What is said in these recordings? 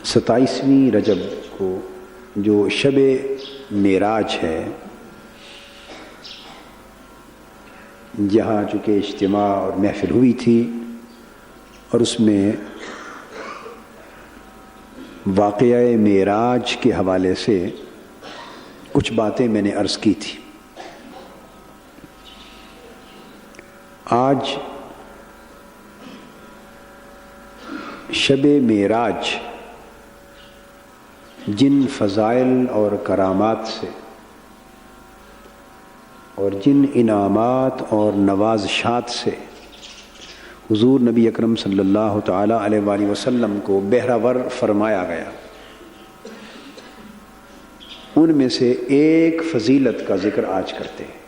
27ویں رجب کو جو شب معراج ہے، جہاں چونکہ اجتماع اور محفل ہوئی تھی اور اس میں واقعہ معراج کے حوالے سے کچھ باتیں میں نے عرض کی تھی۔ آج شب معراج جن فضائل اور کرامات سے اور جن انعامات اور نوازشات سے حضور نبی اکرم صلی اللہ تعالی علیہ وآلہ وسلم کو بہرور فرمایا گیا، ان میں سے ایک فضیلت کا ذکر آج کرتے ہیں،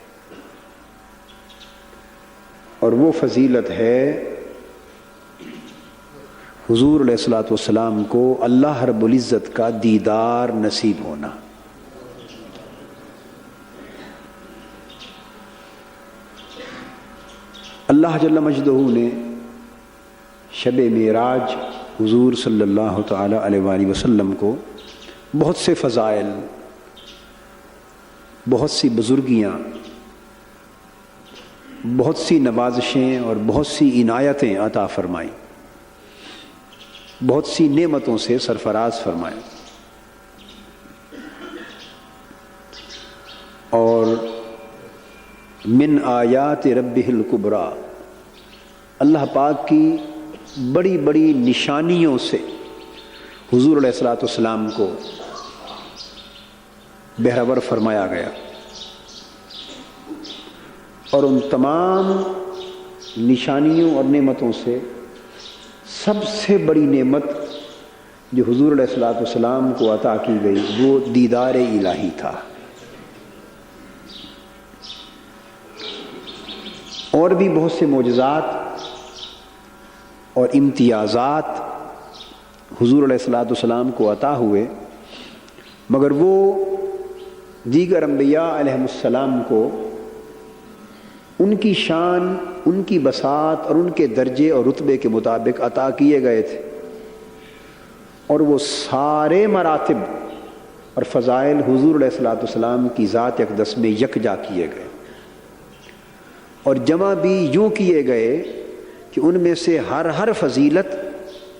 اور وہ فضیلت ہے حضور علیہ الصلوۃ والسلام کو اللہ رب العزت کا دیدار نصیب ہونا۔ اللہ جل مجدہ نے شب معراج حضور صلی اللہ تعالی علیہ وآلہ وسلم کو بہت سے فضائل، بہت سی بزرگیاں، بہت سی نوازشیں اور بہت سی عنایتیں عطا فرمائیں، بہت سی نعمتوں سے سرفراز فرمائیں، اور من آیات ربہ الکبریٰ، اللہ پاک کی بڑی بڑی نشانیوں سے حضور علیہ الصلوۃ والسلام کو بہرور فرمایا گیا، اور ان تمام نشانیوں اور نعمتوں سے سب سے بڑی نعمت جو حضور علیہ الصلوۃ والسلام کو عطا کی گئی وہ دیدار الہی تھا۔ اور بھی بہت سے معجزات اور امتیازات حضور علیہ الصلوۃ والسلام کو عطا ہوئے، مگر وہ دیگر انبیاء علیہم السلام کو ان کی شان، ان کی بساط اور ان کے درجے اور رتبے کے مطابق عطا کیے گئے تھے، اور وہ سارے مراتب اور فضائل حضور علیہ الصلوۃ والسلام کی ذات اقدس میں یکجا کیے گئے، اور جمع بھی یوں کیے گئے کہ ان میں سے ہر فضیلت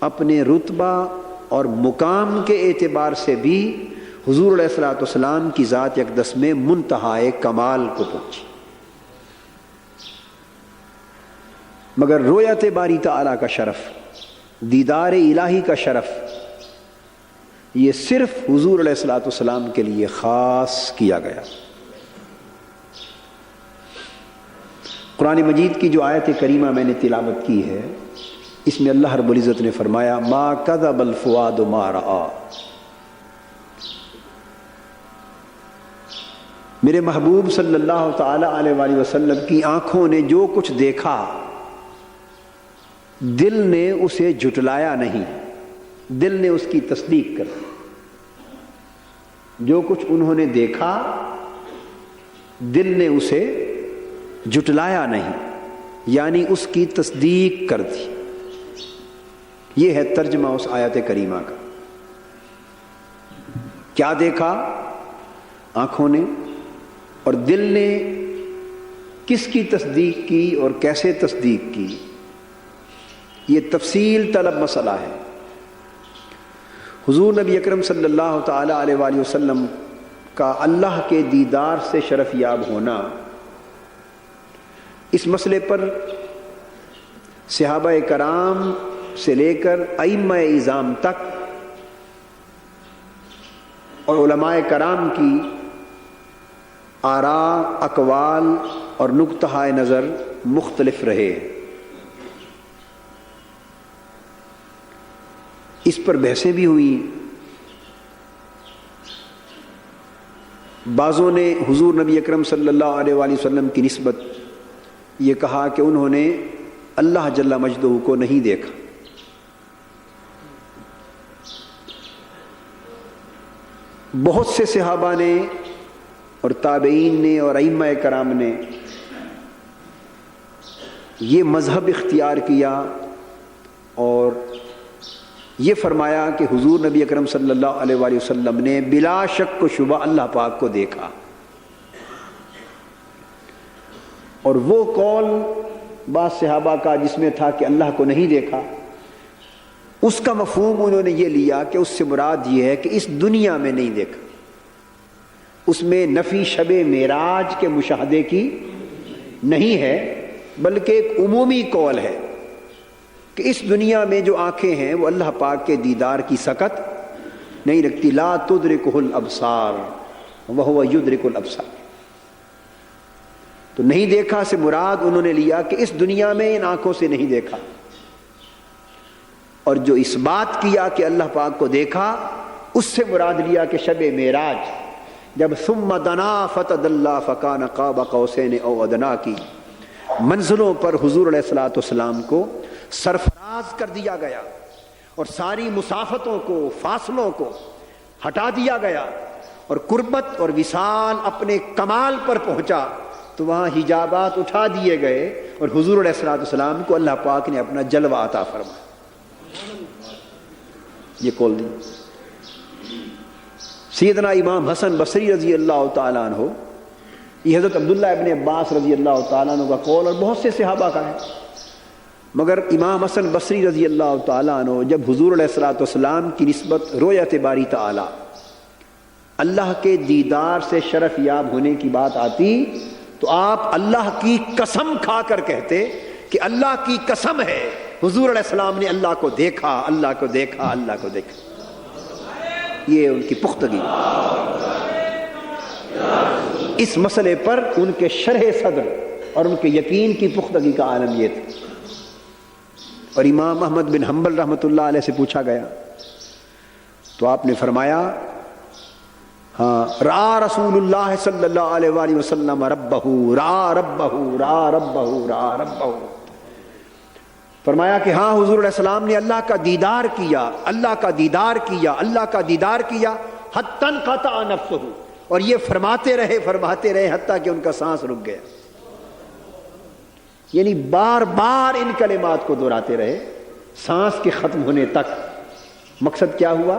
اپنے رتبہ اور مقام کے اعتبار سے بھی حضور علیہ الصلوۃ والسلام کی ذات اقدس میں منتہائے کمال کو پہنچی، مگر رویت باری تعالیٰ کا شرف، دیدار الہی کا شرف، یہ صرف حضور علیہ الصلوۃ والسلام کے لیے خاص کیا گیا۔ قرآن مجید کی جو آیت کریمہ میں نے تلاوت کی ہے، اس میں اللہ رب العزت نے فرمایا ما کذب الفؤاد ما رأى، میرے محبوب صلی اللہ تعالی علیہ وآلہ وسلم کی آنکھوں نے جو کچھ دیکھا، دل نے اسے جھٹلایا نہیں، دل نے اس کی تصدیق کر، جو کچھ انہوں نے دیکھا دل نے اسے جھٹلایا نہیں، یعنی اس کی تصدیق کر دی۔ یہ ہے ترجمہ اس آیت کریمہ کا۔ کیا دیکھا آنکھوں نے، اور دل نے کس کی تصدیق کی اور کیسے تصدیق کی، یہ تفصیل طلب مسئلہ ہے۔ حضور نبی اکرم صلی اللہ تعالی علیہ وآلہ وسلم کا اللہ کے دیدار سے شرف یاب ہونا، اس مسئلے پر صحابہ کرام سے لے کر ائمہ اعظام تک اور علماء کرام کی آراء، اقوال اور نقطہ نظر مختلف رہے، اس پر بحثیں بھی ہوئیں۔ بعضوں نے حضور نبی اکرم صلی اللہ علیہ وآلہ وسلم کی نسبت یہ کہا کہ انہوں نے اللہ جل مجدہ کو نہیں دیکھا، بہت سے صحابہ نے اور تابعین نے اور ائمہ کرام نے یہ مذہب اختیار کیا اور یہ فرمایا کہ حضور نبی اکرم صلی اللہ علیہ وآلہ وسلم نے بلا شک و شبہ اللہ پاک کو دیکھا، اور وہ قول بعض صحابہ کا جس میں تھا کہ اللہ کو نہیں دیکھا، اس کا مفہوم انہوں نے یہ لیا کہ اس سے مراد یہ ہے کہ اس دنیا میں نہیں دیکھا۔ اس میں نفی شب معراج کے مشاہدے کی نہیں ہے، بلکہ ایک عمومی قول ہے کہ اس دنیا میں جو آنکھیں ہیں وہ اللہ پاک کے دیدار کی سکت نہیں رکھتی۔ لا تدرکہ الابصار وہو یدرک الابصار۔ تو نہیں دیکھا سے مراد انہوں نے لیا کہ اس دنیا میں ان آنکھوں سے نہیں دیکھا، اور جو اس بات کیا کہ اللہ پاک کو دیکھا اس سے مراد لیا کہ شب معراج جب ثم دنا فتدلی فکان قاب قوسین او ادنا کی منزلوں پر حضور علیہ الصلوۃ والسلام کو سرفراز کر دیا گیا، اور ساری مسافتوں کو، فاصلوں کو ہٹا دیا گیا، اور قربت اور وصال اپنے کمال پر پہنچا، تو وہاں حجابات اٹھا دیے گئے اور حضور علیہ الصلوۃ والسلام کو اللہ پاک نے اپنا جلوہ عطا فرمایا۔ یہ قول دی سیدنا امام حسن بصری رضی اللہ تعالیٰ عنہ، یہ حضرت عبداللہ ابن عباس رضی اللہ تعالیٰ عنہ کا قول اور بہت سے صحابہ کا ہے، مگر امام حسن بصری رضی اللہ تعالیٰ عنہ جب حضور علیہ الصلوۃ والسلام کی نسبت رؤیت باری تعالی، اللہ کے دیدار سے شرف یاب ہونے کی بات آتی تو آپ اللہ کی قسم کھا کر کہتے کہ اللہ کی قسم ہے حضور علیہ السلام نے اللہ کو دیکھا، اللہ کو دیکھا، اللہ کو دیکھا۔ یہ ان کی پختگی، اس مسئلے پر ان کے شرح صدر اور ان کے یقین کی پختگی کا عالم یہ تھا۔ اور امام احمد بن حنبل رحمۃ اللہ علیہ سے پوچھا گیا تو آپ نے فرمایا ہاں را رسول اللہ صلی اللہ علیہ وآلہ وسلم ربہ را ربہ را ربہ را ربہ، فرمایا کہ ہاں حضور علیہ السلام نے اللہ کا دیدار کیا، اللہ کا دیدار کیا، اللہ کا دیدار کیا، حتی انقطع نفسہ، اور یہ فرماتے رہے حتیٰ کہ ان کا سانس رک گیا۔ یعنی بار بار ان کلمات کو دہراتے رہے سانس کے ختم ہونے تک۔ مقصد کیا ہوا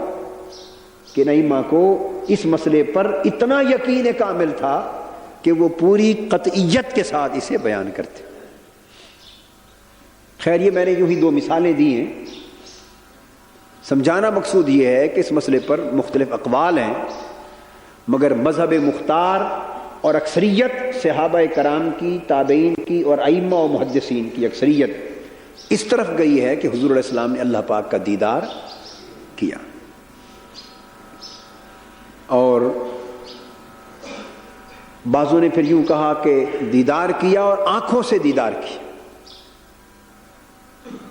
کہ نعیمہ کو اس مسئلے پر اتنا یقین کامل تھا کہ وہ پوری قطعیت کے ساتھ اسے بیان کرتے۔ خیر یہ میں نے یوں ہی دو مثالیں دی ہیں، سمجھانا مقصود یہ ہے کہ اس مسئلے پر مختلف اقوال ہیں، مگر مذہب مختار اور اکثریت صحابہ کرام کی، تابعین کی اور ائمہ و محدثین کی اکثریت اس طرف گئی ہے کہ حضور علیہ السلام نے اللہ پاک کا دیدار کیا، اور بعضوں نے پھر یوں کہا کہ دیدار کیا اور آنکھوں سے دیدار کیا،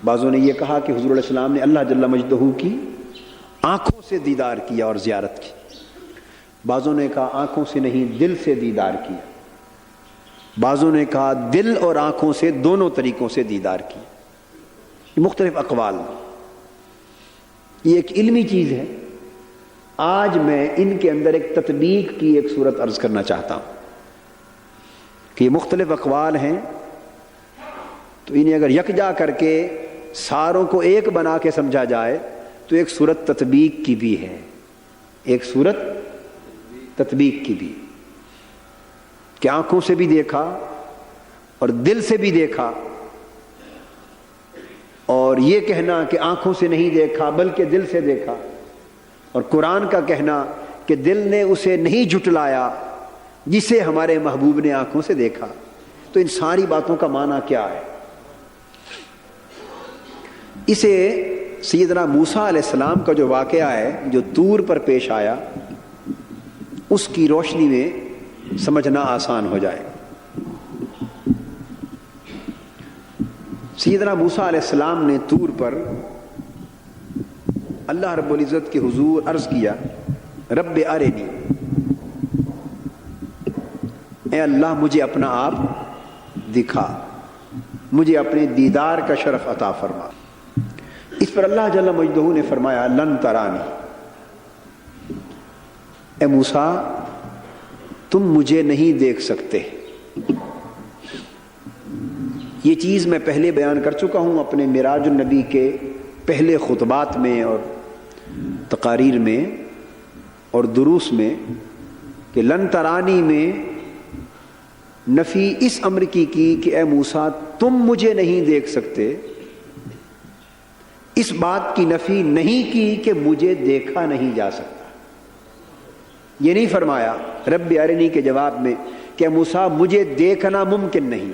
بعضوں نے یہ کہا کہ حضور علیہ السلام نے اللہ جل مجدہ کی آنکھوں سے دیدار کیا اور زیارت کی، بعضوں نے کہا آنکھوں سے نہیں دل سے دیدار کیا، بعضوں نے کہا دل اور آنکھوں سے دونوں طریقوں سے دیدار کیا۔ یہ مختلف اقوال، یہ ایک علمی چیز ہے۔ آج میں ان کے اندر ایک تطبیق کی ایک صورت عرض کرنا چاہتا ہوں کہ یہ مختلف اقوال ہیں، تو انہیں اگر یکجا کر کے ساروں کو ایک بنا کے سمجھا جائے تو ایک صورت تطبیق کی بھی ہے، ایک صورت تطبیق کی بھی، کہ آنکھوں سے بھی دیکھا اور دل سے بھی دیکھا، اور یہ کہنا کہ آنکھوں سے نہیں دیکھا بلکہ دل سے دیکھا، اور قرآن کا کہنا کہ دل نے اسے نہیں جھٹلایا جسے ہمارے محبوب نے آنکھوں سے دیکھا۔ تو ان ساری باتوں کا معنی کیا ہے؟ اسے سیدنا موسیٰ علیہ السلام کا جو واقعہ ہے جو طور پر پیش آیا اس کی روشنی میں سمجھنا آسان ہو جائے۔ سیدنا موسیٰ علیہ السلام نے طور پر اللہ رب العزت کے حضور عرض کیا رب ارنی، اے اللہ مجھے اپنا آپ دکھا، مجھے اپنے دیدار کا شرف عطا فرما۔ اس پر اللہ جل مجدہ نے فرمایا لن ترانی، اے موسیٰ تم مجھے نہیں دیکھ سکتے۔ یہ چیز میں پہلے بیان کر چکا ہوں اپنے معراج النبی کے پہلے خطبات میں اور تقاریر میں اور دروس میں کہ لن ترانی میں نفی اس امر کی کہ اے موسیٰ تم مجھے نہیں دیکھ سکتے، اس بات کی نفی نہیں کی کہ مجھے دیکھا نہیں جا سکتا۔ یہ نہیں فرمایا رب ارنی کے جواب میں کہ اے موسیٰ مجھے دیکھنا ممکن نہیں،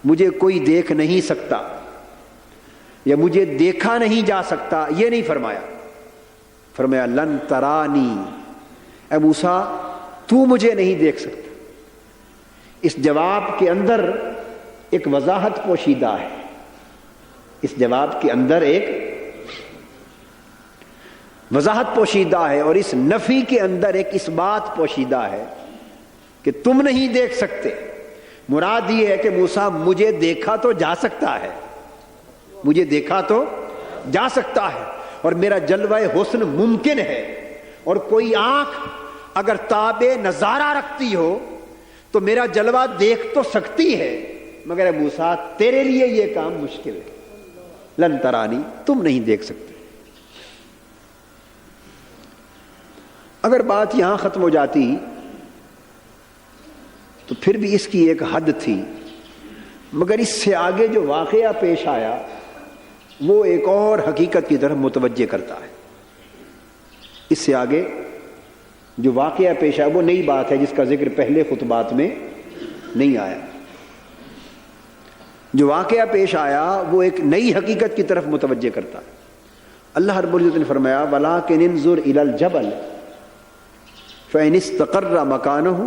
مجھے کوئی دیکھ نہیں سکتا یا مجھے دیکھا نہیں جا سکتا، یہ نہیں فرمایا۔ فرمایا لن ترانی، اے موسیٰ تو مجھے نہیں دیکھ سکتا۔ اس جواب کے اندر ایک وضاحت پوشیدہ ہے، اس جواب کے اندر ایک وضاحت پوشیدہ ہے، اور اس نفی کے اندر ایک اس بات پوشیدہ ہے کہ تم نہیں دیکھ سکتے۔ مراد یہ ہے کہ موسیٰ مجھے دیکھا تو جا سکتا ہے، مجھے دیکھا تو جا سکتا ہے، اور میرا جلوہ حسن ممکن ہے، اور کوئی آنکھ اگر تابع نظارہ رکھتی ہو تو میرا جلوہ دیکھ تو سکتی ہے، مگر موسیٰ تیرے لیے یہ کام مشکل ہے۔ لن ترانی، تم نہیں دیکھ سکتے۔ اگر بات یہاں ختم ہو جاتی تو پھر بھی اس کی ایک حد تھی، مگر اس سے آگے جو واقعہ پیش آیا وہ ایک اور حقیقت کی طرف متوجہ کرتا ہے۔ اس سے آگے جو واقعہ پیش آیا وہ نئی بات ہے جس کا ذکر پہلے خطبات میں نہیں آیا۔ جو واقعہ پیش آیا وہ ایک نئی حقیقت کی طرف متوجہ کرتا ہے۔ اللہ رب العزت نے فرمایا وَلَٰكِنِ انظُرْ إِلَى الْجَبَلِ فَإِنِ اسْتَقَرَّ مَكَانَهُ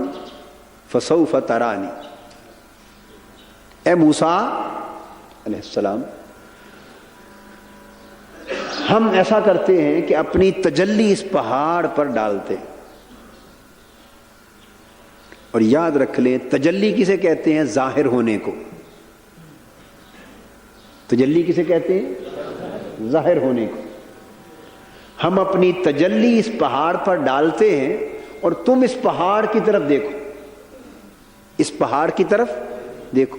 فَسَوْفَ تَرَانِي۔ اے موسیٰ علیہ السلام، ہم ایسا کرتے ہیں کہ اپنی تجلی اس پہاڑ پر ڈالتے ہیں، اور یاد رکھ لیں تجلی کسے کہتے ہیں؟ ظاہر ہونے کو۔ تجلی کسے کہتے ہیں؟ ظاہر ہونے کو۔ ہم اپنی تجلی اس پہاڑ پر ڈالتے ہیں اور تم اس پہاڑ کی طرف دیکھو، اس پہاڑ کی طرف دیکھو۔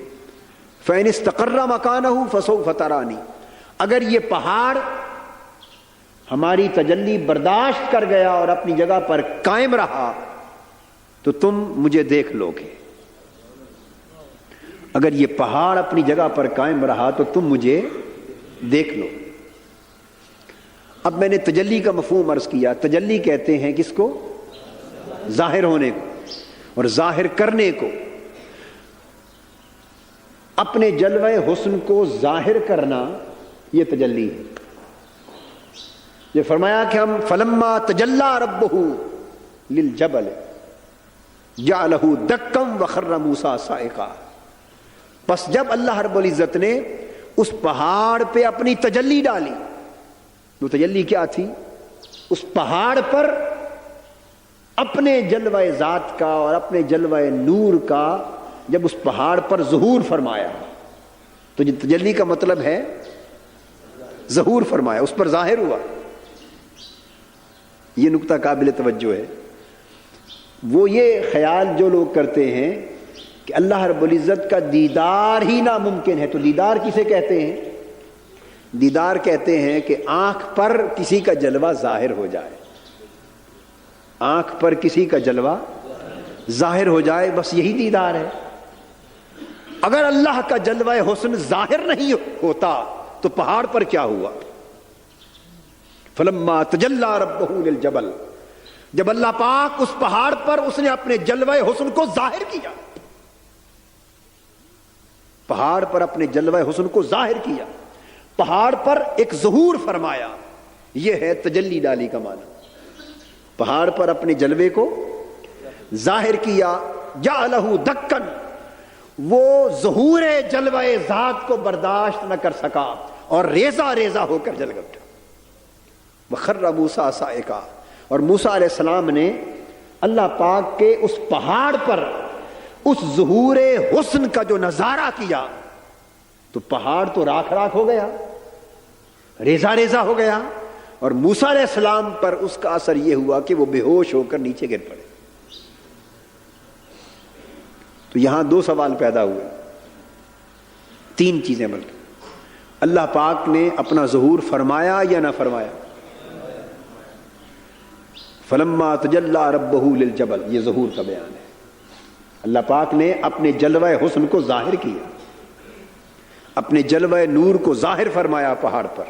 فَإِنِ اسْتَقَرَّ مَكَانَهُ فَسَوْفَ تَرَانِي، اگر یہ پہاڑ ہماری تجلی برداشت کر گیا اور اپنی جگہ پر قائم رہا تو تم مجھے دیکھ لو گے۔ اگر یہ پہاڑ اپنی جگہ پر قائم رہا تو تم مجھے دیکھ لو۔ اب میں نے تجلی کا مفہوم عرض کیا۔ تجلی کہتے ہیں کس کو؟ ظاہر ہونے کو، اور ظاہر کرنے کو، اپنے جلوہ حسن کو ظاہر کرنا، یہ تجلی ہے۔ یہ فرمایا کہ ہم فلما تجلی ربہ للجبل جعلہ دکا وخر موسیٰ صاعقا، پس جب اللہ رب العزت نے اس پہاڑ پہ اپنی تجلی ڈالی، وہ تجلی کیا تھی؟ اس پہاڑ پر اپنے جلوہ ذات کا اور اپنے جلوہ نور کا جب اس پہاڑ پر ظہور فرمایا، تو یہ تجلی کا مطلب ہے ظہور فرمایا، اس پر ظاہر ہوا۔ یہ نقطہ قابل توجہ ہے۔ وہ یہ خیال جو لوگ کرتے ہیں کہ اللہ رب العزت کا دیدار ہی ناممکن ہے، تو دیدار کسے کہتے ہیں؟ دیدار کہتے ہیں کہ آنکھ پر کسی کا جلوہ ظاہر ہو جائے، آنکھ پر کسی کا جلوہ ظاہر ہو جائے، بس یہی دیدار ہے۔ اگر اللہ کا جلوہ حسن ظاہر نہیں ہوتا تو پہاڑ پر کیا ہوا؟ فلما تجلی ربہ للجبل، جب اللہ پاک اس پہاڑ پر اس نے اپنے جلوہ حسن کو ظاہر کیا، پہاڑ پر اپنے جلوہ حسن کو ظاہر کیا، پہاڑ پر ایک ظہور فرمایا، یہ ہے تجلی ڈالی کا معنی۔ پہاڑ پر اپنے جلوے کو ظاہر کیا، جعلہ دکن، وہ ظہور جلوہ ذات کو برداشت نہ کر سکا اور ریزہ ریزہ ہو کر جل اٹھا۔ وخر موسیٰ صاعقا، اور موسیٰ علیہ السلام نے اللہ پاک کے اس پہاڑ پر اس ظہور حسن کا جو نظارہ کیا تو پہاڑ تو راکھ راکھ ہو گیا، ریزہ ریزہ ہو گیا، اور موسیٰ علیہ السلام پر اس کا اثر یہ ہوا کہ وہ بے ہوش ہو کر نیچے گر پڑے۔ تو یہاں دو سوال پیدا ہوئے، تین چیزیں بلکہ۔ اللہ پاک نے اپنا ظہور فرمایا یا نہ فرمایا؟ فلما تجلی ربہ للجبل، یہ ظہور کا بیان ہے۔ اللہ پاک نے اپنے جلوہ حسن کو ظاہر کیا، اپنے جلوہ نور کو ظاہر فرمایا پہاڑ پر۔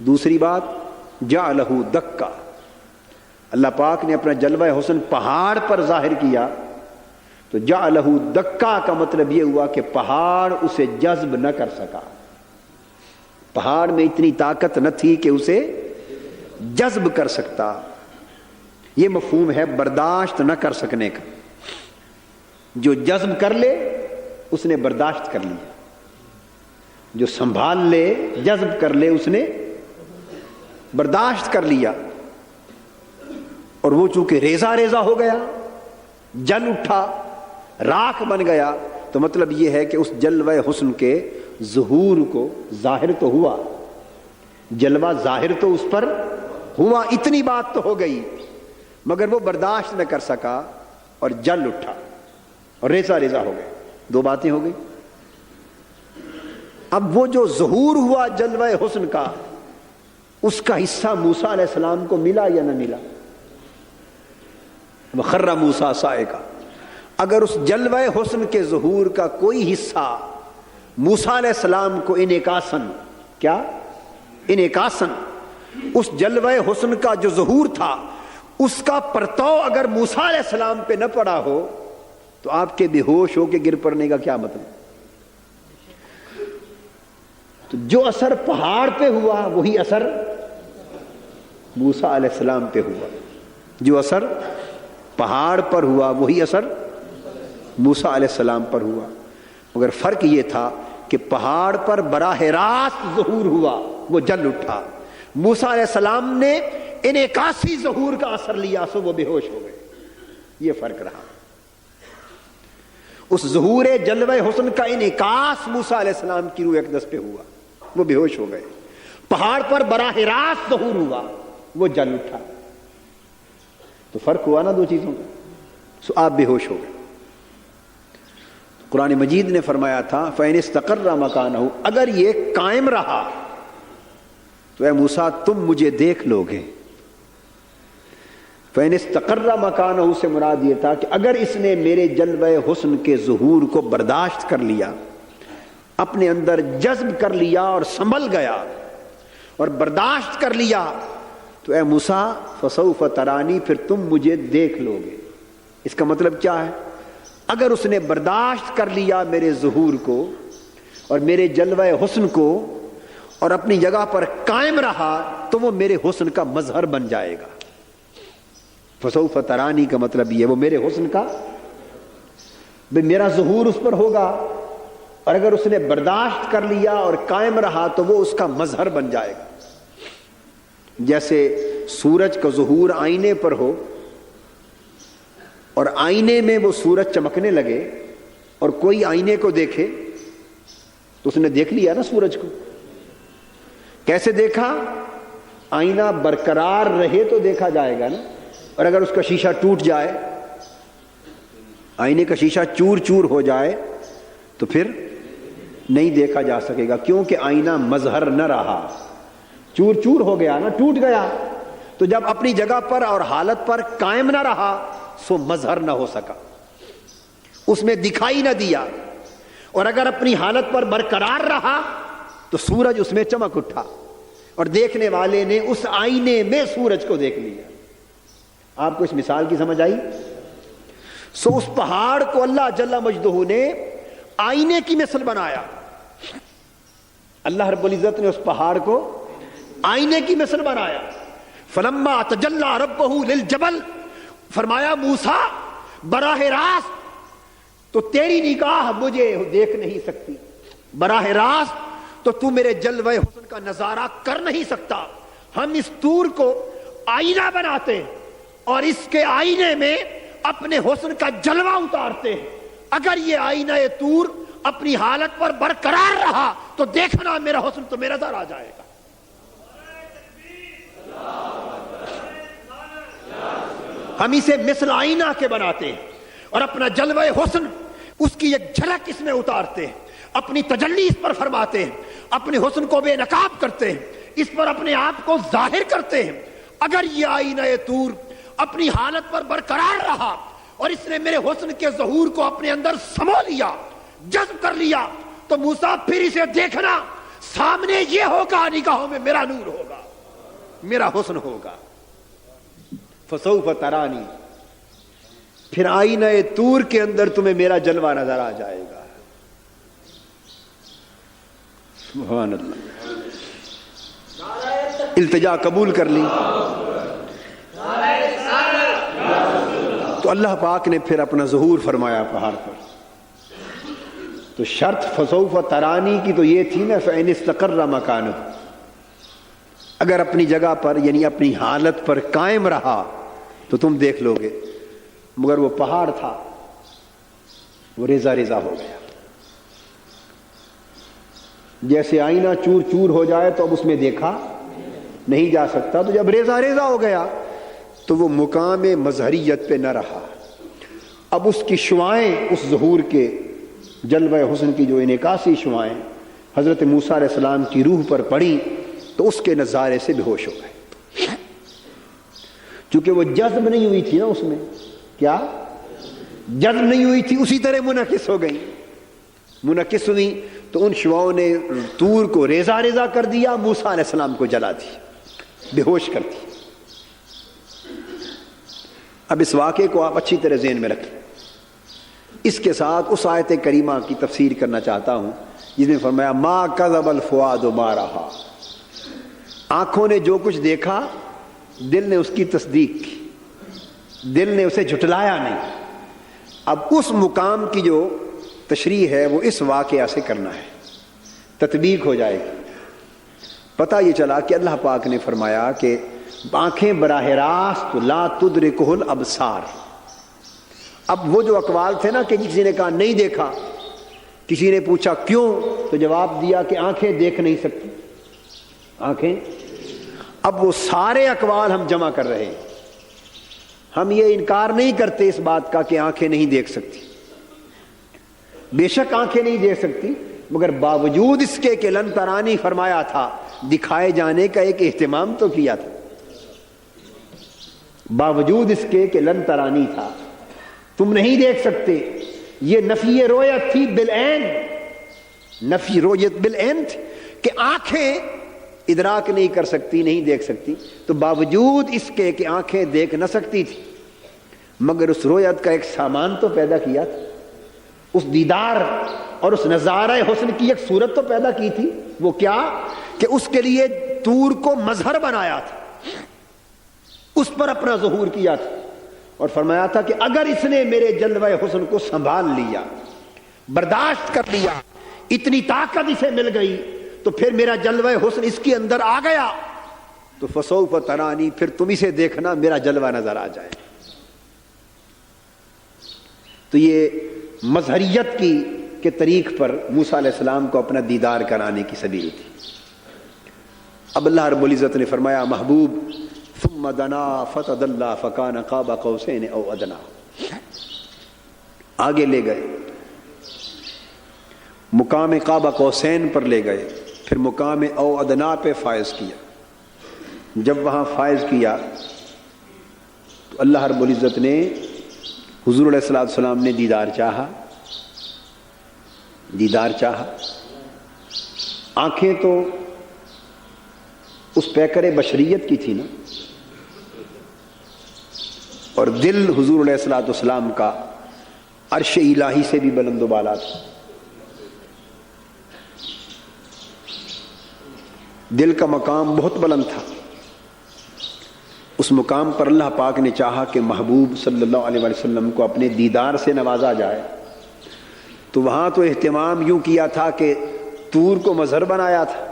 دوسری بات، جعلہ دکا، اللہ پاک نے اپنا جلوہ حسن پہاڑ پر ظاہر کیا، تو جعلہ دکا کا مطلب یہ ہوا کہ پہاڑ اسے جذب نہ کر سکا، پہاڑ میں اتنی طاقت نہ تھی کہ اسے جذب کر سکتا۔ یہ مفہوم ہے برداشت نہ کر سکنے کا، جو جذب کر لے اس نے برداشت کر لیا، جو سنبھال لے جذب کر لے اس نے برداشت کر لیا، اور وہ چونکہ ریزہ ریزہ ہو گیا، جل اٹھا، راکھ بن گیا، تو مطلب یہ ہے کہ اس جلوہ حسن کے ظہور کو ظاہر تو ہوا، جلوہ ظاہر تو اس پر ہوا، اتنی بات تو ہو گئی، مگر وہ برداشت نہ کر سکا اور جل اٹھا اور ریزہ ریزہ ہو گئے۔ دو باتیں ہو گئی۔ اب وہ جو ظہور ہوا جلوہ حسن کا، اس کا حصہ موسیٰ علیہ السلام کو ملا یا نہ ملا؟ وَخَرَّ مُوسَىٰ صَاعِقًا، اگر اس جلوہ حسن کے ظہور کا کوئی حصہ موسیٰ علیہ السلام کو انعکاساً، کیا انعکاساً، اس جلوہ حسن کا جو ظہور تھا اس کا پرتو اگر موسیٰ علیہ السلام پہ نہ پڑا ہو تو آپ کے بے ہوش ہو کے گر پڑنے کا کیا مطلب؟ تو جو اثر پہاڑ پہ ہوا وہی اثر موسیٰ علیہ السلام پہ ہوا، جو اثر پہاڑ پر ہوا وہی اثر موسیٰ علیہ السلام پر ہوا، مگر فرق یہ تھا کہ پہاڑ پر براہ راست ظہور ہوا، وہ جل اٹھا، موسیٰ علیہ السلام نے انعکاسی ظہور کا اثر لیا، سو وہ بے ہوش ہو گئے۔ یہ فرق رہا، اس ظہور جلوہ حسن کا انعکاس موسیٰ علیہ السلام کی روح اقدس پہ ہوا، وہ بے ہوش ہو گئے۔ پہاڑ پر براہ راست ظہور ہوا، وہ جل اٹھا، تو فرق ہوا نا دو چیزوں کا، سو آپ بے ہوش ہو گئے۔ قرآن مجید نے فرمایا تھا فَإِنِ اسْتَقَرَّ مَكَانَهُ، اگر یہ قائم رہا تو اے موسیٰ تم مجھے دیکھ لو گے۔ فَإِنِ اسْتَقَرَّ مَكَانَهُ سے مراد یہ تھا کہ اگر اس نے میرے جلوہ حسن کے ظہور کو برداشت کر لیا، اپنے اندر جذب کر لیا اور سنبھل گیا اور برداشت کر لیا، تو اے موسیٰ فَسَوْفَ تَرَانِی، پھر تم مجھے دیکھ لو گے۔ اس کا مطلب کیا ہے؟ اگر اس نے برداشت کر لیا میرے ظہور کو اور میرے جلوہ حسن کو اور اپنی جگہ پر قائم رہا تو وہ میرے حسن کا مظہر بن جائے گا۔ فسوف ترانی کا مطلب یہ وہ میرے حسن کا میرا ظہور اس پر ہوگا، اور اگر اس نے برداشت کر لیا اور قائم رہا تو وہ اس کا مظہر بن جائے گا۔ جیسے سورج کا ظہور آئینے پر ہو اور آئینے میں وہ سورج چمکنے لگے اور کوئی آئینے کو دیکھے تو اس نے دیکھ لیا نا سورج کو۔ کیسے دیکھا؟ آئینہ برقرار رہے تو دیکھا جائے گا نا، اور اگر اس کا شیشہ ٹوٹ جائے، آئینے کا شیشہ چور چور ہو جائے تو پھر نہیں دیکھا جا سکے گا، کیونکہ آئینہ مظہر نہ رہا، چور چور ہو گیا نا، ٹوٹ گیا۔ تو جب اپنی جگہ پر اور حالت پر قائم نہ رہا سو مظہر نہ ہو سکا، اس میں دکھائی نہ دیا، اور اگر اپنی حالت پر برقرار رہا تو سورج اس میں چمک اٹھا اور دیکھنے والے نے اس آئینے میں سورج کو دیکھ لیا۔ آپ کو اس مثال کی سمجھ آئی؟ سو اس پہاڑ کو اللہ جل مجدہ نے آئینے کی مثل بنایا، اللہ رب العزت نے اس پہاڑ کو آئینے کی مثل بنایا۔ فلما تجلی ربہ للجبل، فرمایا موسیٰ براہ راست تو تیری نگاہ مجھے دیکھ نہیں سکتی، براہ راست تو تو میرے جلوہ حسن کا نظارہ کر نہیں سکتا۔ ہم اس طور کو آئینہ بناتے ہیں اور اس کے آئینے میں اپنے حسن کا جلوہ اتارتے ہیں۔ اگر یہ آئینہ طور اپنی حالت پر برقرار رہا تو دیکھنا میرا حسن تو میرا نظر آ جائے گا۔ ہم اسے مثل آئینہ کے بناتے ہیں اور اپنا جلوہ حسن اس کی ایک جھلک اس میں اتارتے ہیں، اپنی تجلی اس پر فرماتے ہیں۔ اپنے حسن کو بے نقاب کرتے ہیں, اس پر اپنے آپ کو ظاہر کرتے ہیں. اگر یہ آئینہ طور اپنی حالت پر برقرار رہا اور اس نے میرے حسن کے ظہور کو اپنے اندر سمو لیا, جذب کر لیا, تو موسیٰ پھر اسے دیکھنا, سامنے یہ ہوگا, نگاہوں میں میرا نور ہوگا, میرا حسن ہوگا. فسوف ترانی, پھر آئینہ طور کے اندر تمہیں میرا جلوہ نظر آ جائے گا. سبحان اللہ. التجا قبول کر لی تو اللہ پاک نے پھر اپنا ظہور فرمایا پہاڑ پر. تو شرط فسوف ترانی کی تو یہ تھی نا, فإن استقر مکانہ, اگر اپنی جگہ پر یعنی اپنی حالت پر قائم رہا تو تم دیکھ لو گے. مگر وہ پہاڑ تھا, وہ ریزہ ریزہ ہو گیا. جیسے آئینہ چور چور ہو جائے تو اب اس میں دیکھا نہیں جا سکتا, تو جب ریزہ ریزہ ہو گیا تو وہ مقام مظہریت پہ نہ رہا. اب اس کی شعائیں, اس ظہور کے جلوہ حسن کی جو انعکاسی شعائیں حضرت موسیٰ علیہ السلام کی روح پر پڑی تو اس کے نظارے سے بے ہوش ہو گئے. چونکہ وہ جذب نہیں ہوئی تھی نا, اس میں کیا جذب نہیں ہوئی تھی, اسی طرح منعکس ہو گئی. منعکس ہوئی تو ان شعاؤں نے طور کو ریزہ ریزہ کر دیا, موسیٰ علیہ السلام کو جلا دی, بے ہوش کر دی. اب اس واقعے کو آپ اچھی طرح ذہن میں رکھیں. اس کے ساتھ اس آیت کریمہ کی تفسیر کرنا چاہتا ہوں جس میں فرمایا ما کذب الفؤاد ما رہا, آنکھوں نے جو کچھ دیکھا دل نے اس کی تصدیق کی, دل نے اسے جھٹلایا نہیں. اب اس مقام کی جو تشریح ہے وہ اس واقعہ سے کرنا ہے, تطبیق ہو جائے گی. پتہ یہ چلا کہ اللہ پاک نے فرمایا کہ آنکھیں براہ راست لا تدرکہ الابصار. اب وہ جو اقوال تھے نا کہ کسی نے کہا نہیں دیکھا, کسی نے پوچھا کیوں, تو جواب دیا کہ آنکھیں دیکھ نہیں سکتی, آنکھیں. اب وہ سارے اقوال ہم جمع کر رہے ہیں. ہم یہ انکار نہیں کرتے اس بات کا کہ آنکھیں نہیں دیکھ سکتی, بے شک آنکھیں نہیں دیکھ سکتی, مگر باوجود اس کے کہ لن ترانی فرمایا تھا, دکھائے جانے کا ایک اہتمام تو کیا تھا. باوجود اس کے کہ لن ترانی تھا, تم نہیں دیکھ سکتے, یہ نفی رویت تھی بالعین, نفی رویت بالعین تھی کہ آنکھیں ادراک نہیں کر سکتی, نہیں دیکھ سکتی. تو باوجود اس کے کہ آنکھیں دیکھ نہ سکتی تھی, مگر اس رویت کا ایک سامان تو پیدا کیا تھا, اس دیدار اور اس نظارہ حسن کی ایک صورت تو پیدا کی تھی. وہ کیا کہ اس کے لیے طور کو مظہر بنایا تھا, اس پر اپنا ظہور کیا تھا, اور فرمایا تھا کہ اگر اس نے میرے جلوہ حسن کو سنبھال لیا, برداشت کر لیا, اتنی طاقت اسے مل گئی, تو پھر میرا جلوہ حسن اس کے اندر آ گیا تو فسوف ترانی, پھر تم اسے دیکھنا میرا جلوہ نظر آ جائے. تو یہ مظہریت کی کے طریق پر موسیٰ علیہ السلام کو اپنا دیدار کرانے کی سبیل تھی. اب اللہ رب العزت نے فرمایا محبوب ثم دنا فتدلی فکان قاب قوسین او ادنا, آگے لے گئے, مقام قاب قوسین پر لے گئے, پھر مقام او ادنا پہ فائز کیا. جب وہاں فائز کیا تو اللہ رب العزت نے حضور علیہ السلام نے دیدار چاہا, دیدار چاہا. آنکھیں تو اس پیکر بشریت کی تھی نا, اور دل حضور علیہ السلام کا عرش الہی سے بھی بلند و بالا تھا. دل کا مقام بہت بلند تھا. اس مقام پر اللہ پاک نے چاہا کہ محبوب صلی اللہ علیہ وسلم کو اپنے دیدار سے نوازا جائے. تو وہاں تو اہتمام یوں کیا تھا کہ طور کو مظہر بنایا تھا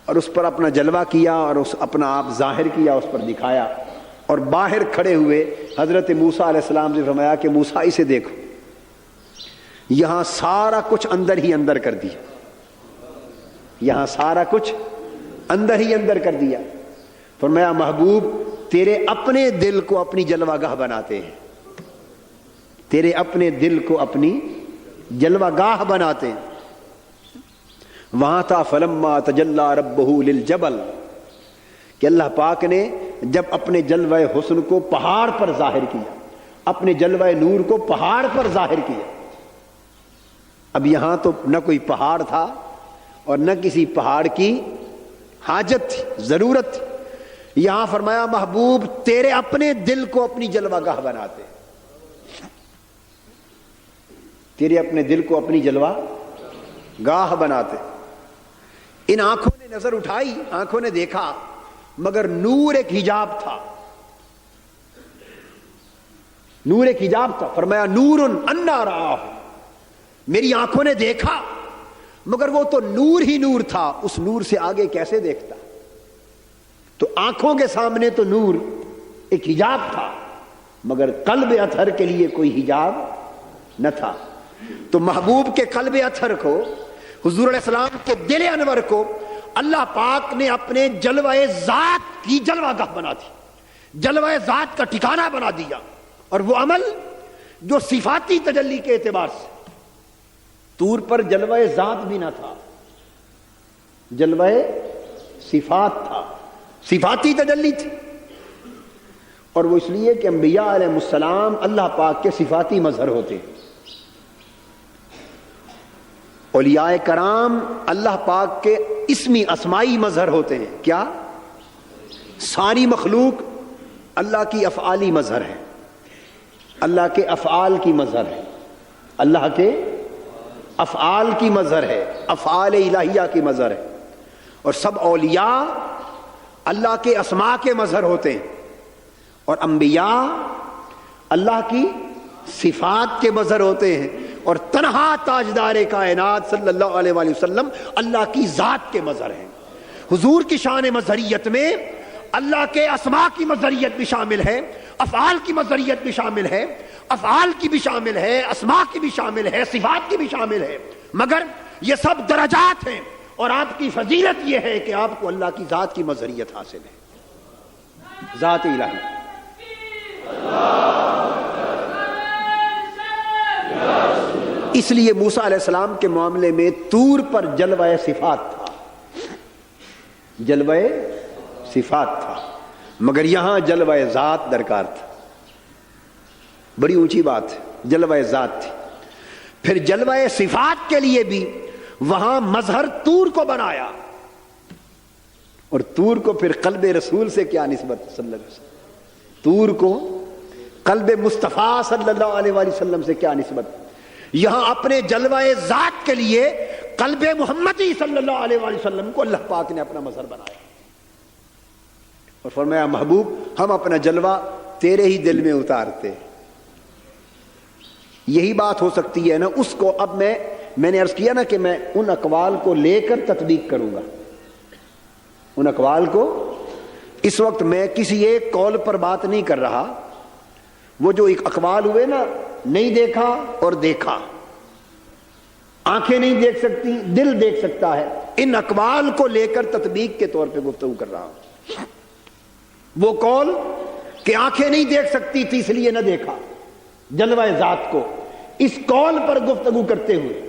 اور اس پر اپنا جلوہ کیا اور اس اپنا آپ ظاہر کیا, اس پر دکھایا, اور باہر کھڑے ہوئے حضرت موسیٰ علیہ السلام سے فرمایا کہ موسیٰ اسے دیکھو, یہاں سارا کچھ اندر ہی اندر کر دیا, یہاں سارا کچھ اندر ہی اندر کر دیا. فرمایا محبوب تیرے اپنے دل کو اپنی جلوہ گاہ بناتے ہیں, تیرے اپنے دل کو اپنی جلوہ گاہ بناتے ہیں. وہاں تھا فلما تجلی ربہ للجبل کہ اللہ پاک نے جب اپنے جلوہ حسن کو پہاڑ پر ظاہر کیا، اپنے جلوہ نور کو پہاڑ پر ظاہر کیا۔ اب یہاں تو نہ کوئی پہاڑ تھا اور نہ کسی پہاڑ کی حاجت تھی، ضرورت تھی۔ یہاں فرمایا محبوب تیرے اپنے دل کو اپنی جلوہ گاہ بناتے، تیرے اپنے دل کو اپنی جلوہ گاہ بناتے۔ ان آنکھوں نے نظر اٹھائی، آنکھوں نے دیکھا، مگر نور ایک حجاب تھا، نور ایک حجاب تھا۔ فرمایا نور انا رآہ، میری آنکھوں نے دیکھا مگر وہ تو نور ہی نور تھا، اس نور سے آگے کیسے دیکھتا؟ تو آنکھوں کے سامنے تو نور ایک حجاب تھا مگر قلب اطہر کے لیے کوئی حجاب نہ تھا۔ تو محبوب کے قلب اطہر کو، حضور علیہ السلام کے دل انور کو اللہ پاک نے اپنے جلوہ ذات کی جلوہ گاہ بنا دی، جلوہ ذات کا ٹھکانہ بنا دیا۔ اور وہ عمل جو صفاتی تجلی کے اعتبار سے، طور پر جلوہ ذات بھی نہ تھا، جلوہ صفات تھا، صفاتی تجلی تھی۔ اور وہ اس لیے کہ انبیاء علیہ السلام اللہ پاک کے صفاتی مظہر ہوتے ہیں، اولیاء کرام اللہ پاک کے اسمی اسمائی مظہر ہوتے ہیں۔ کیا؟ ساری مخلوق اللہ کی افعالی مظہر ہے، اللہ کے افعال کی مظہر ہے، اللہ کے افعال کی مظہر ہے، افعال الہیہ کی مظہر ہے۔ اور سب اولیاء اللہ کے اسماء کے مظہر ہوتے ہیں، اور انبیاء اللہ کی صفات کے مظہر ہوتے ہیں، اور تنہا تاجدار کائنات صلی اللہ علیہ وآلہ وسلم اللہ کی ذات کے مظہر ہیں۔ حضور کی شان مظہریت میں اللہ کے اسماء کی مظہریت بھی شامل ہے، افعال کی مظہریت بھی شامل ہے، افعال کی بھی شامل ہے، اسماء کی بھی شامل ہے، صفات کی بھی شامل ہے، مگر یہ سب درجات ہیں۔ اور آپ کی فضیلت یہ ہے کہ آپ کو اللہ کی ذات کی مظہریت حاصل ہے، ذات الہی۔ اس لیے موسیٰ علیہ السلام کے معاملے میں طور پر جلوہ صفات تھا، جلوہ صفات تھا، مگر یہاں جلوہ ذات درکار تھا۔ بڑی اونچی بات ہے، جلوہ ذات تھی۔ پھر جلوہ صفات کے لیے بھی وہاں مظہر طور کو بنایا، اور طور کو پھر قلب رسول سے کیا نسبت صلی اللہ علیہ وسلم، طور کو قلب مصطفیٰ صلی اللہ علیہ وآلہ وسلم سے کیا نسبت؟ یہاں اپنے جلوہ ذات کے لیے قلب محمدی صلی اللہ علیہ وآلہ وسلم کو اللہ پاک نے اپنا مظہر بنایا، اور فرمایا محبوب ہم اپنا جلوہ تیرے ہی دل میں اتارتے۔ یہی بات ہو سکتی ہے نا اس کو، اب میں نے عرض کیا نا کہ میں ان اقوال کو لے کر تطبیق کروں گا، ان اقوال کو۔ اس وقت میں کسی ایک قول پر بات نہیں کر رہا، وہ جو ایک اقوال ہوئے نا، نہیں دیکھا اور دیکھا، آنکھیں نہیں دیکھ سکتی، دل دیکھ سکتا ہے، ان اقوال کو لے کر تطبیق کے طور پہ گفتگو کر رہا ہوں۔ وہ قول کہ آنکھیں نہیں دیکھ سکتی تھی اس لیے نہ دیکھا جلوہ ذات کو، اس قول پر گفتگو کرتے ہوئے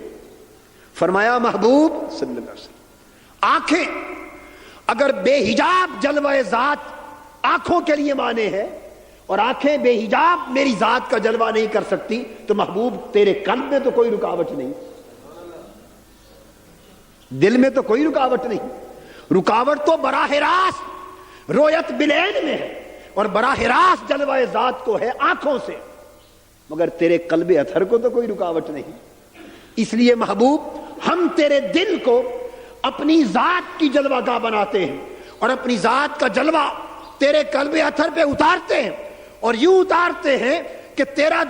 فرمایا محبوب صلی اللہ علیہ وسلم آنکھیں اگر بے حجاب جلوہ ذات آنکھوں کے لیے مانے ہے، اور آنکھیں بے حجاب میری ذات کا جلوہ نہیں کر سکتی، تو محبوب تیرے قلب میں تو کوئی رکاوٹ نہیں، دل میں تو کوئی رکاوٹ نہیں، رکاوٹ تو براہ راست رویت بالعین میں ہے، اور براہ راست جلوہ ذات کو ہے آنکھوں سے، مگر تیرے قلب اطہر کو تو کوئی رکاوٹ نہیں۔ اس لیے محبوب ہم تیرے دل کو اپنی ذات کی جلوہ گاہ بناتے ہیں، اور اپنی ذات کا جلوہ تیرے قلب اطہر پہ اتارتے ہیں، اور یوں اتارتے ہیں کہ تیرا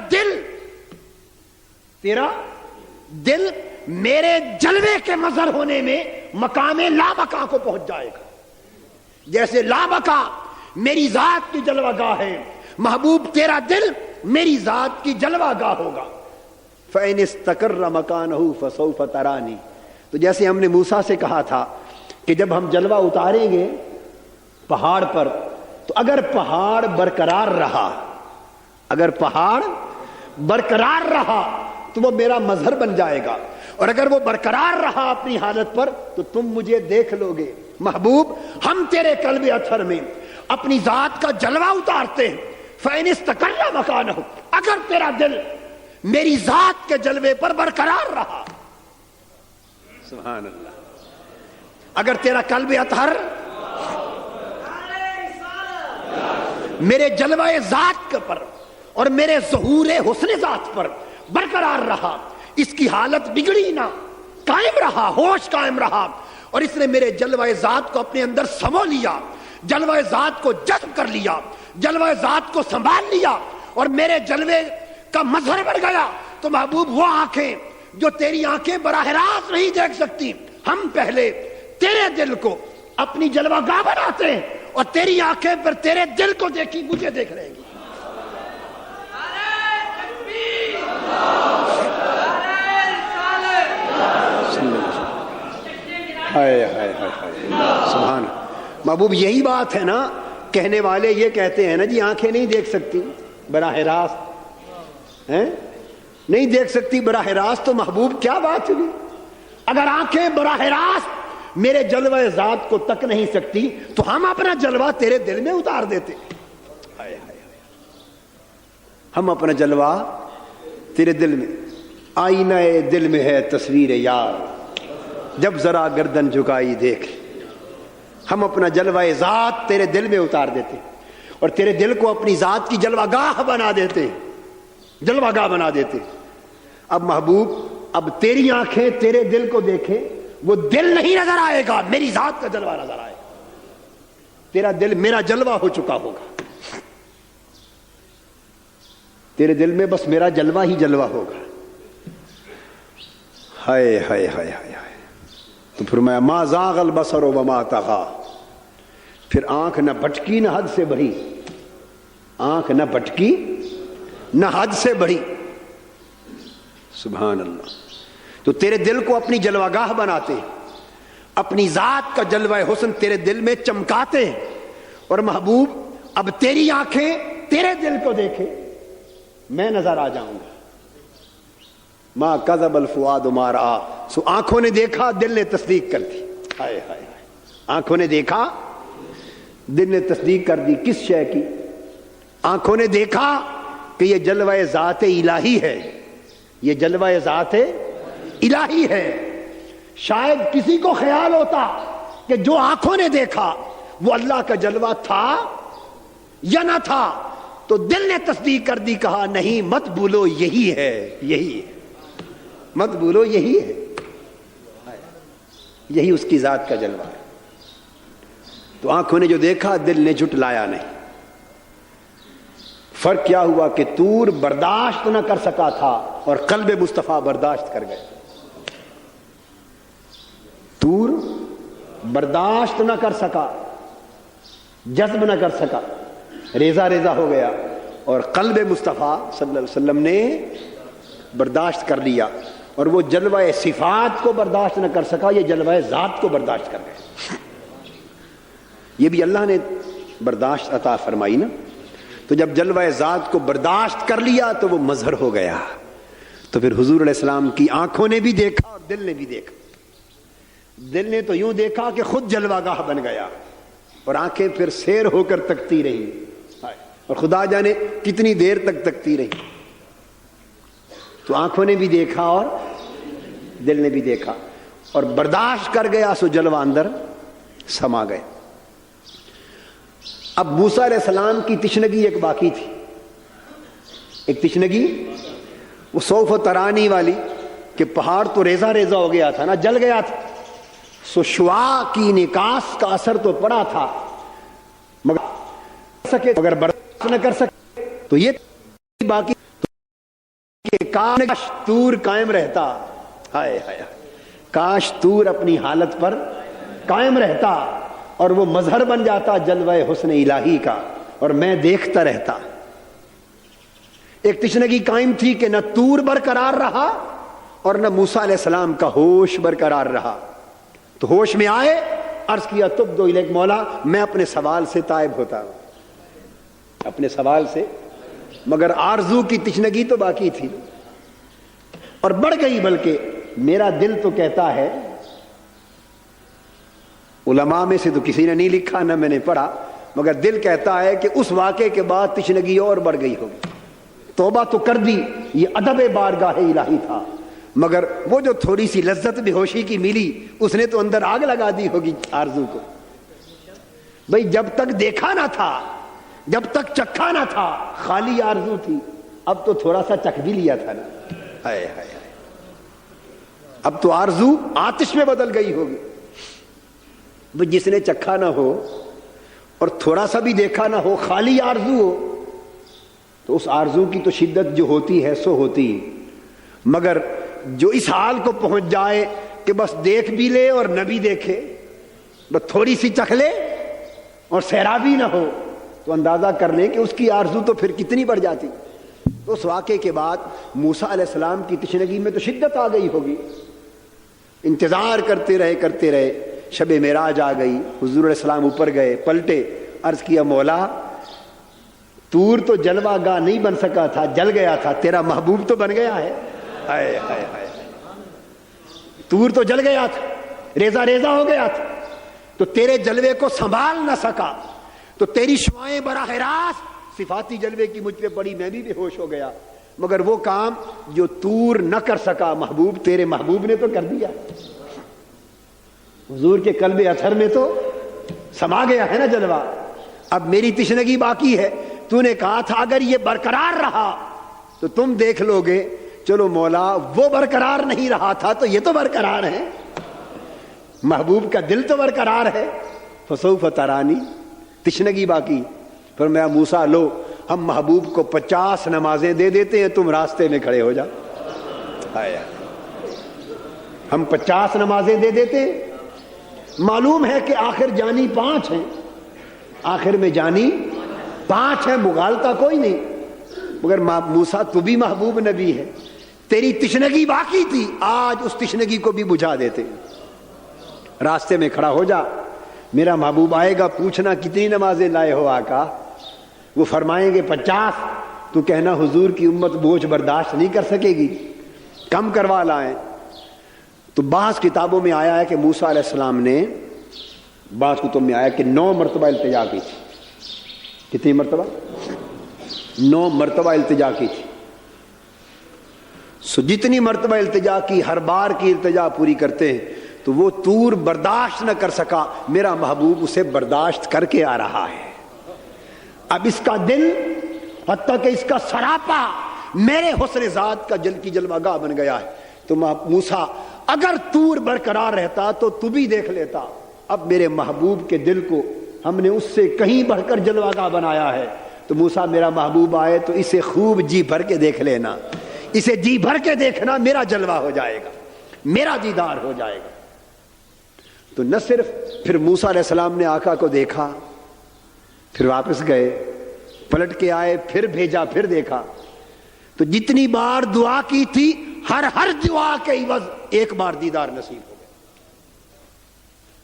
دل میرے جلوے کے مظہر ہونے میں مقام لامکا کو پہنچ جائے گا۔ جیسے لامکا میری ذات کی جلوہ گاہ ہے، محبوب تیرا دل میری ذات کی جلوہ گاہ ہوگا۔ فَإِنِ اسْتَقَرَّ مَكَانَهُ فَسَوْفَ تَرَانِي، تو جیسے ہم نے موسیٰ سے کہا تھا کہ جب ہم جلوہ اتاریں گے پہاڑ پر، تو اگر پہاڑ برقرار رہا، اگر پہاڑ برقرار رہا تو وہ میرا مظہر بن جائے گا، اور اگر وہ برقرار رہا اپنی حالت پر تو تم مجھے دیکھ لو گے۔ محبوب ہم تیرے قلب اطہر میں اپنی ذات کا جلوہ اتارتے ہیں، فَإِنِ اسْتَقَرَّ مَكَانَهُ، اگر تیرا دل میری ذات کے جلوے پر برقرار رہا، سبحان اللہ، اگر تیرا قلب اطہر میرے جلوہ ذات کے پر اور میرے ظہور حسن ذات پر برقرار رہا، اس کی حالت بگڑی نہ، قائم رہا، ہوش قائم رہا، اور اس نے میرے جلوہ ذات کو اپنے اندر سمو لیا، جلوہ ذات کو جذب کر لیا، جلوہ ذات کو سنبھال لیا، اور میرے جلوے کا مظہر بڑھ گیا، تو محبوب وہ آنکھیں جو تیری آنکھیں براہ راست نہیں دیکھ سکتی، ہم پہلے تیرے دل کو اپنی جلوہ گاہ بناتے ہیں، اور تیری آنکھیں پر تیرے دل کو دیکھی مجھے دیکھ رہے گی۔ سبحان محبوب، یہی بات ہے نا، کہنے والے یہ کہتے ہیں نا جی آنکھیں نہیں دیکھ سکتی براہ راست، نہیں دیکھ سکتی براہ راست، تو محبوب کیا بات ہوئی؟ اگر آنکھیں براہ راست میرے جلوہ ذات کو تک نہیں سکتی تو ہم اپنا جلوہ تیرے دل میں اتار دیتے، ہم اپنا جلوہ تیرے دل میں، آئینہ دل میں ہے تصویر یار، جب ذرا گردن جھکائی دیکھ، ہم اپنا جلوہ ذات تیرے دل میں اتار دیتے اور تیرے دل کو اپنی ذات کی جلوہ گاہ بنا دیتے، جلوہ گاہ بنا دیتے۔ اب محبوب، اب تیری آنکھیں تیرے دل کو دیکھیں، وہ دل نہیں نظر آئے گا، میری ذات کا جلوہ نظر آئے گا، تیرا دل میرا جلوہ ہو چکا ہوگا، تیرے دل میں بس میرا جلوہ ہی جلوہ ہوگا۔ ہائے ہائے ہائے ہائے ہائے، تو فرمایا ما زاغ البصر وما طغى، پھر آنکھ نہ بھٹکی نہ حد سے بڑھی، آنکھ نہ بھٹکی نہ حد سے بڑھی، سبحان اللہ۔ تو تیرے دل کو اپنی جلوہ گاہ بناتے ہیں، اپنی ذات کا جلوہ حسن تیرے دل میں چمکاتے ہیں، اور محبوب اب تیری آنکھیں تیرے دل کو دیکھیں، میں نظر آ جاؤں گا۔ ما کذب الفؤاد ما رأى، سو آنکھوں نے دیکھا، دل نے تصدیق کر دی، ہائے ہائے ہائے، آنکھوں نے دیکھا، دل نے تصدیق کر دی، کس شے کی؟ آنکھوں نے دیکھا کہ یہ جلوہ ذات الہی ہے، یہ جلوہ ذات الہی ہے۔ شاید کسی کو خیال ہوتا کہ جو آنکھوں نے دیکھا وہ اللہ کا جلوہ تھا یا نہ تھا، تو دل نے تصدیق کر دی، کہا نہیں مت بھولو یہی ہے، یہی ہے، مت بھولو یہی ہے، یہی اس کی ذات کا جلوہ ہے۔ تو آنکھوں نے جو دیکھا دل نے جھٹلایا نہیں۔ فرق کیا ہوا کہ طور برداشت نہ کر سکا تھا اور قلب مصطفیٰ برداشت کر گئے۔ طور برداشت نہ کر سکا، جذب نہ کر سکا، ریزہ ریزہ ہو گیا، اور قلب مصطفیٰ صلی اللہ علیہ وسلم نے برداشت کر لیا، اور وہ جلوہ صفات کو برداشت نہ کر سکا، یہ جلوہ ذات کو برداشت کر گئے۔ یہ بھی اللہ نے برداشت عطا فرمائی نا، تو جب جلوہ ذات کو برداشت کر لیا تو وہ مظہر ہو گیا، تو پھر حضور علیہ السلام کی آنکھوں نے بھی دیکھا اور دل نے بھی دیکھا۔ دل نے تو یوں دیکھا کہ خود جلوہ گاہ بن گیا، اور آنکھیں پھر سیر ہو کر تکتی رہی، اور خدا جانے کتنی دیر تک تکتی رہی۔ تو آنکھوں نے بھی دیکھا اور دل نے بھی دیکھا، اور برداشت کر گیا، سو جلوہ اندر سما گئے۔ اب موسیٰ علیہ السلام کی تشنگی ایک باقی تھی، ایک تشنگی وہ سوف ترانی والی، کہ پہاڑ تو ریزہ ریزہ ہو گیا تھا نا، جل گیا تھا، سو شعاع کی انعکاس کا اثر تو پڑا تھا، مگر برداشت نہ کر سکے، تو یہ باقی کہ کاش طور قائم رہتا، ہائے ہائے، کاش طور اپنی حالت پر قائم رہتا اور وہ مظہر بن جاتا جلوہ حسن الہی کا، اور میں دیکھتا رہتا۔ ایک تشنگی قائم تھی کہ نہ طور برقرار رہا اور نہ موسیٰ علیہ السلام کا ہوش برقرار رہا، تو ہوش میں آئے، عرض کیا تب دو الیک، مولا میں اپنے سوال سے تائب ہوتا ہوں، اپنے سوال سے، مگر آرزو کی تشنگی تو باقی تھی اور بڑھ گئی، بلکہ میرا دل تو کہتا ہے، علماء میں سے تو کسی نے نہیں لکھا نہ میں نے پڑھا، مگر دل کہتا ہے کہ اس واقعے کے بعد تشنگی اور بڑھ گئی ہوگی. توبہ تو کر دی، یہ ادب بارگاہ الہی تھا، مگر وہ جو تھوڑی سی لذت بے ہوشی کی ملی اس نے تو اندر آگ لگا دی ہوگی آرزو کو. بھئی جب تک دیکھا نہ تھا، جب تک چکھا نہ تھا، خالی آرزو تھی، اب تو تھوڑا سا چکھ بھی لیا تھا نا. ہائے ہائے ہائے، اب تو آرزو آتش میں بدل گئی ہوگی. جس نے چکھا نہ ہو اور تھوڑا سا بھی دیکھا نہ ہو، خالی آرزو ہو، تو اس آرزو کی تو شدت جو ہوتی ہے سو ہوتی. مگر جو اس حال کو پہنچ جائے کہ بس دیکھ بھی لے اور نہ بھی دیکھے، بس تھوڑی سی چکھ لے اور سیرابی نہ ہو، تو اندازہ کر لیں کہ اس کی آرزو تو پھر کتنی بڑھ جاتی. تو اس واقعے کے بعد موسیٰ علیہ السلام کی تشنگی میں تو شدت آ گئی ہوگی. انتظار کرتے رہے، شب معراج آ گئی، حضور علیہ السلام اوپر گئے، پلٹے، عرض کیا مولا طور تو جلوہ گاہ نہیں بن سکا تھا، جل گیا تھا، تیرا محبوب تو بن گیا ہے. ہائے ہائے ہائے، طور تو جل گیا تھا، ریزہ ہو گیا تھا، تو تیرے جلوے کو سنبھال نہ سکا، تو تیری شعائیں براہ راست صفاتی جلوے کی مجھ پہ پڑی، میں بھی بے ہوش ہو گیا. مگر وہ کام جو طور نہ کر سکا محبوب، تیرے محبوب نے تو کر دیا. حضور کے قلب اطہر میں تو سما گیا ہے نا جلوہ. اب میری تشنگی باقی ہے. تو نے کہا تھا اگر یہ برقرار رہا تو تم دیکھ لو گے. چلو مولا وہ برقرار نہیں رہا تھا تو یہ تو برقرار ہے، محبوب کا دل تو برقرار ہے. فسوف ترانی، تشنگی باقی. فرمایا موسیٰ لو ہم محبوب کو 50 نمازیں دے دیتے ہیں، تم راستے میں کھڑے ہو جا. ہم 50 نمازیں دے دیتے ہیں. معلوم ہے کہ آخر جانی 5 ہیں، آخر میں جانی 5 ہیں، مغالطہ کوئی نہیں. مگر موسیٰ تو بھی محبوب نبی ہے، تیری تشنگی باقی تھی، آج اس تشنگی کو بھی بجھا دیتے. راستے میں کھڑا ہو جا، میرا محبوب آئے گا، پوچھنا کتنی نمازیں لائے ہو آقا. وہ فرمائیں گے 50. تو کہنا حضور کی امت بوجھ برداشت نہیں کر سکے گی، کم کروا لائیں. تو بعض کتابوں میں آیا ہے کہ موسیٰ علیہ السلام نے، بعض کتب میں آیا کہ 9 مرتبہ التجا کی تھی. کتنی مرتبہ؟ 9 مرتبہ التجا کی تھی. سو جتنی مرتبہ التجا کی، ہر بار کی التجا پوری کرتے ہیں تو وہ طور برداشت نہ کر سکا، میرا محبوب اسے برداشت کر کے آ رہا ہے. اب اس کا دل، حتیٰ کہ اس کا سراپا میرے حسن ذات کا جل کی جلوہ گاہ بن گیا ہے. تو موسیٰ اگر طور برقرار رہتا تو تو بھی دیکھ لیتا. اب میرے محبوب کے دل کو ہم نے اس سے کہیں بڑھ کر جلوہ گاہ بنایا ہے. تو موسیٰ میرا محبوب آئے تو اسے خوب جی بھر کے دیکھ لینا، اسے جی بھر کے دیکھنا، میرا جلوہ ہو جائے گا، میرا دیدار ہو جائے گا. تو نہ صرف پھر موسیٰ علیہ السلام نے آقا کو دیکھا، پھر واپس گئے، پلٹ کے آئے، پھر بھیجا، پھر دیکھا. تو جتنی بار دعا کی تھی، ہر دعا کے عوض ایک بار دیدار نصیب ہو گیا.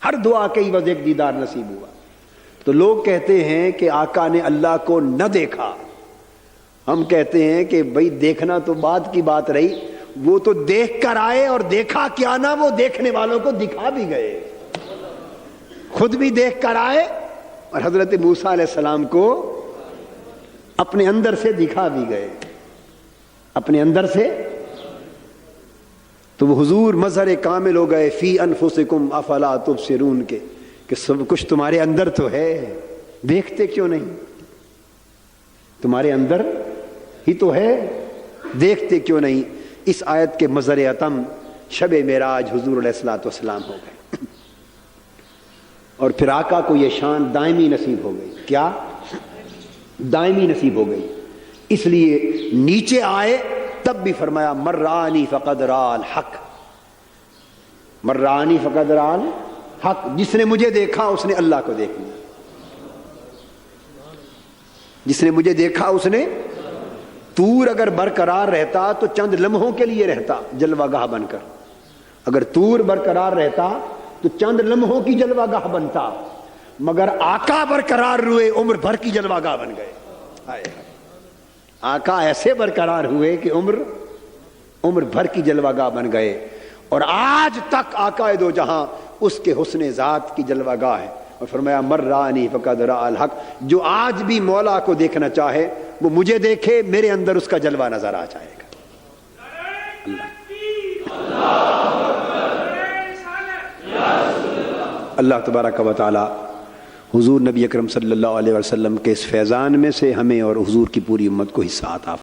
ہر دعا کے عوض ایک دیدار نصیب ہوا. تو لوگ کہتے ہیں کہ آقا نے اللہ کو نہ دیکھا. ہم کہتے ہیں کہ بھئی دیکھنا تو بعد کی بات رہی، وہ تو دیکھ کر آئے، اور دیکھا کیا نہ، وہ دیکھنے والوں کو دکھا بھی گئے. خود بھی دیکھ کر آئے اور حضرت موسیٰ علیہ السلام کو اپنے اندر سے دکھا بھی گئے، اپنے اندر سے. تو وہ حضور مظہر کامل ہو گئے فی انفسکم افلا تبصرون کے، کہ سب کچھ تمہارے اندر تو ہے، دیکھتے کیوں نہیں؟ تمہارے اندر ہی تو ہے، دیکھتے کیوں نہیں؟ اس آیت کے مظہر اتم شب معراج حضور علیہ الصلوۃ والسلام ہو گئے. اور پھر آقا کو یہ شان دائمی نصیب ہو گئی. کیا؟ دائمی نصیب ہو گئی. اس لیے نیچے آئے تب بھی فرمایا من رآنی فقد رأى الحق، من رآنی فقد رأى الحق، جس نے مجھے دیکھا اس نے اللہ کو دیکھ لیا. جس نے مجھے دیکھا اس نے. طور اگر برقرار رہتا تو چند لمحوں کے لیے رہتا جلوہ گاہ بن کر، اگر طور برقرار رہتا تو چند لمحوں کی جلوہ گاہ بنتا. مگر آقا برقرار ہوئے، عمر بھر کی جلوہ گاہ بن گئے. آقا ایسے برقرار ہوئے کہ عمر بھر کی جلوہ گاہ بن گئے. اور آج تک آقا دو جہاں اس کے حسن ذات کی جلوہ گاہ ہے. اور فرمایا مر رانی فقد رأى الحق، جو آج بھی مولا کو دیکھنا چاہے وہ مجھے دیکھے، میرے اندر اس کا جلوہ نظر آ جائے گا. اللہ تبارک و تعالی حضور نبی اکرم صلی اللہ علیہ وسلم کے اس فیضان میں سے ہمیں اور حضور کی پوری امت کو حصہ عطا